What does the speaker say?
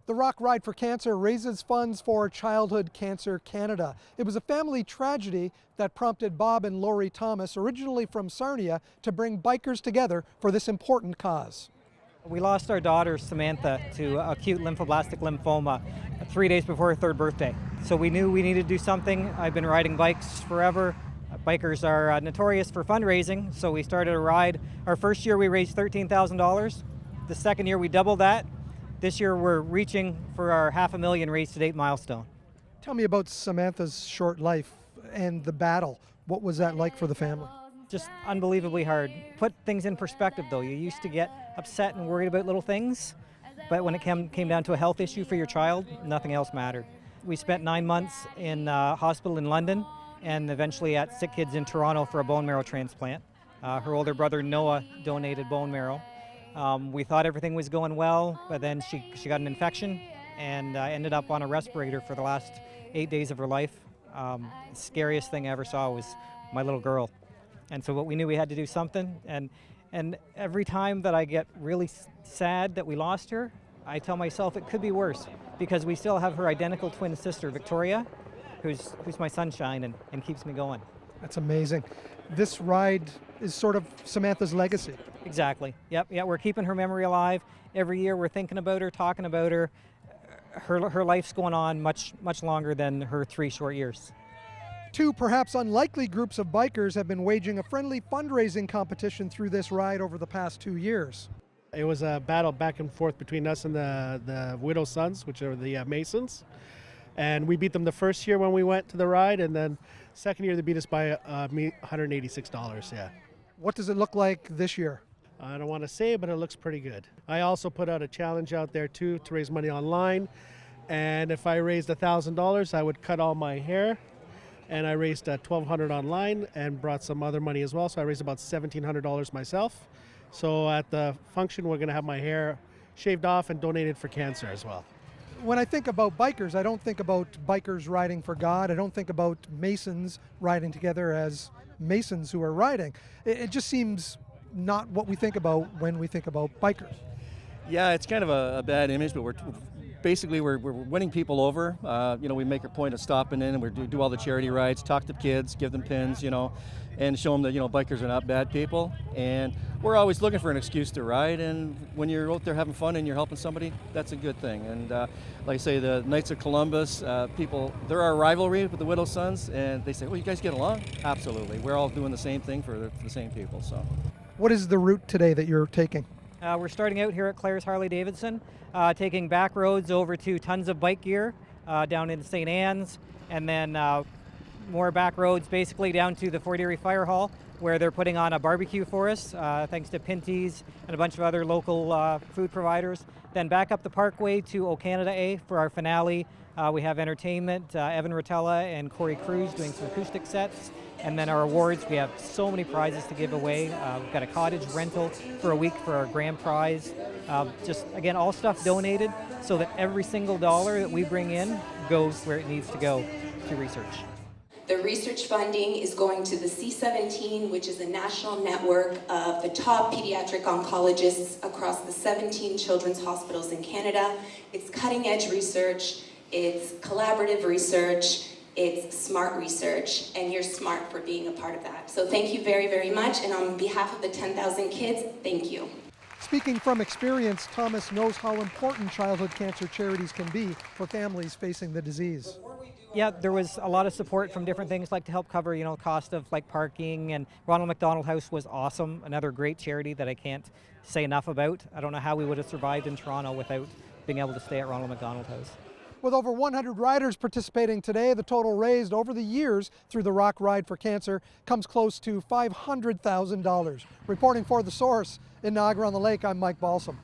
The R.O.C.K Ride for Cancer raises funds for Childhood Cancer Canada. It was a family tragedy that prompted Bob and Lori Thomas, originally from Sarnia, to bring bikers together for this important cause. We lost our daughter, Samantha, to acute lymphoblastic lymphoma 3 days before her third birthday. So we knew we needed to do something. I've been riding bikes forever. Bikers are notorious for fundraising, so we started a ride. Our first year we raised $13,000. The second year we doubled that. This year we're reaching for our $500,000 raised to date milestone. Tell me about Samantha's short life and the battle. What was that like for the family? Just unbelievably hard. Put things in perspective though. You used to get upset and worried about little things, but when it came down to a health issue for your child, nothing else mattered. We spent 9 months in hospital in London and eventually at Sick Kids in Toronto for a bone marrow transplant. Her older brother Noah donated bone marrow. We thought everything was going well, but then she got an infection and ended up on a respirator for the last 8 days of her life. The scariest thing I ever saw was my little girl. And so we knew we had to do something. And every time that I get really sad that we lost her, I tell myself it could be worse because we still have her identical twin sister, Victoria, who's my sunshine and keeps me going. That's amazing. This ride is sort of Samantha's legacy. Exactly. Yep. Yeah, we're keeping her memory alive. Every year we're thinking about her, talking about her. Her life's going on much longer than her 3 short years. Two perhaps unlikely groups of bikers have been waging a friendly fundraising competition through this ride over the past 2 years. It was a battle back and forth between us and the Widow's Sons, which are the Masons. And we beat them the first year when we went to the ride, and then second year they beat us by $186, yeah. What does it look like this year? I don't want to say, but it looks pretty good. I also put out a challenge out there too to raise money online, and if I raised $1,000, I would cut all my hair, and I raised $1,200 online and brought some other money as well, so I raised about $1,700 myself. So at the function, we're going to have my hair shaved off and donated for cancer as well. When I think about bikers, I don't think about bikers riding for God. I don't think about Masons riding together as Masons who are riding. It just seems not what we think about when we think about bikers. Yeah, it's kind of a bad image, but we're winning people over. We make a point of stopping in and we do all the charity rides, talk to kids, give them pins, and show them that, bikers are not bad people. And we're always looking for an excuse to ride, and when you're out there having fun and you're helping somebody, that's a good thing. And like I say, the Knights of Columbus, there are rivalry with the Widow's Sons, and they say, well, you guys get along? Absolutely. We're all doing the same thing for the same people. So, what is the route today that you're taking? We're starting out here at Claire's Harley-Davidson, taking back roads over to tons of bike gear down into St. Anne's, and then more back roads basically down to the Fort Erie Fire Hall, where they're putting on a barbecue for us, thanks to Pinty's and a bunch of other local food providers. Then back up the Parkway to O Canada A for our finale. We have entertainment, Evan Rotella and Corey Cruz doing some acoustic sets. And then our awards, we have so many prizes to give away. We've got a cottage rental for a week for our grand prize. Just, again, all stuff donated so that every single dollar that we bring in goes where it needs to go to research. The research funding is going to the C17, which is a national network of the top pediatric oncologists across the 17 children's hospitals in Canada. It's cutting-edge research, it's collaborative research, it's smart research, and you're smart for being a part of that. So thank you very, very much, and on behalf of the 10,000 kids, thank you. Speaking from experience, Thomas knows how important childhood cancer charities can be for families facing the disease. Yeah, there was a lot of support from different things, like to help cover, cost of like parking, and Ronald McDonald House was awesome, another great charity that I can't say enough about. I don't know how we would have survived in Toronto without being able to stay at Ronald McDonald House. With over 100 riders participating today, the total raised over the years through the R.O.C Ride for Cancer comes close to $500,000. Reporting for The Source in Niagara on the Lake, I'm Mike Balsom.